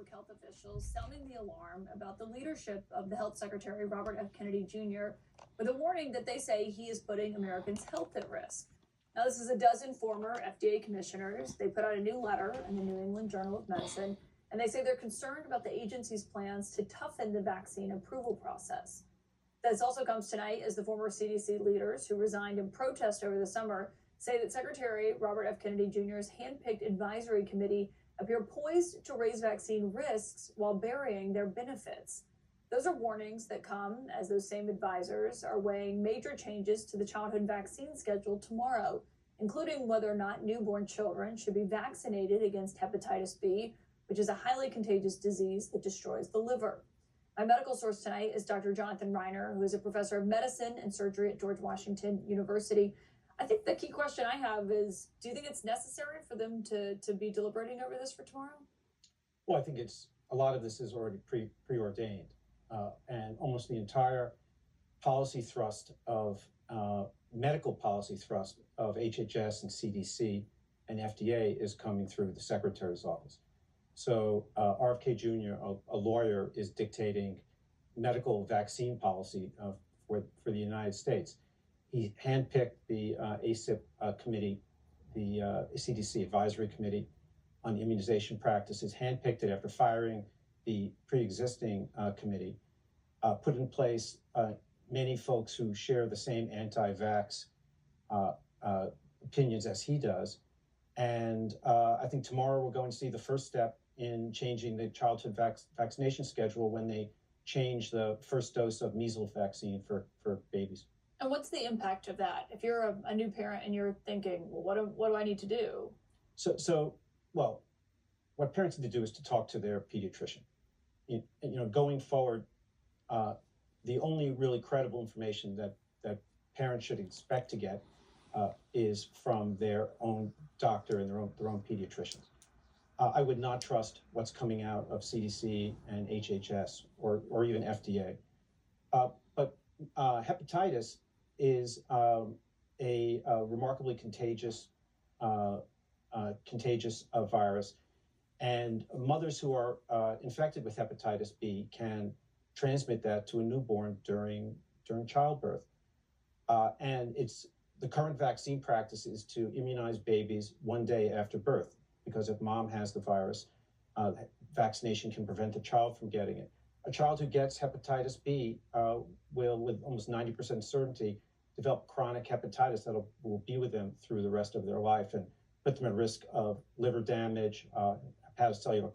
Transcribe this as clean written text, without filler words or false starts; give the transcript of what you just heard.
public health officials sounding the alarm about the leadership of the health secretary, Robert F. Kennedy Jr., with a warning that they say he is putting Americans' health at risk. Now, this is a dozen former FDA commissioners. They put out a new letter in the New England Journal of Medicine, and they say they're concerned about the agency's plans to toughen the vaccine approval process. This also comes tonight as the former CDC leaders who resigned in protest over the summer say that Secretary Robert F. Kennedy Jr.'s handpicked advisory committee appear poised to raise vaccine risks while burying their benefits. Those are warnings that come as those same advisors are weighing major changes to the childhood vaccine schedule tomorrow, including whether or not newborn children should be vaccinated against hepatitis B, which is a highly contagious disease that destroys the liver. My medical source tonight is Dr. Jonathan Reiner, who is a professor of medicine and surgery at George Washington University. I think the key question I have is, do you think it's necessary for them to be deliberating over this for tomorrow? Well, I think a lot of this is already preordained. And almost the entire policy thrust of medical policy thrust of HHS and CDC and FDA is coming through the Secretary's office. So RFK Jr., a lawyer, is dictating medical vaccine policy for the United States. He handpicked the ACIP committee, the CDC advisory committee on immunization practices, handpicked it after firing the pre-existing committee, put in place many folks who share the same anti-vax opinions as he does. And I think tomorrow we're going to see the first step in changing the childhood vaccination schedule when they change the first dose of measles vaccine for babies. And what's the impact of that? If you're a new parent and you're thinking, well, what do I need to do? Well, what parents need to do is to talk to their pediatrician. Going forward, the only really credible information that parents should expect to get is from their own doctor and their own pediatricians. I would not trust what's coming out of CDC and HHS or even FDA. But hepatitis is a remarkably contagious virus, and mothers who are infected with hepatitis B can transmit that to a newborn during childbirth. And the current vaccine practice is to immunize babies one day after birth, because if mom has the virus, vaccination can prevent the child from getting it. A child who gets hepatitis B will, with almost 90% certainty, develop chronic hepatitis that will be with them through the rest of their life and put them at risk of liver damage, hepatocellular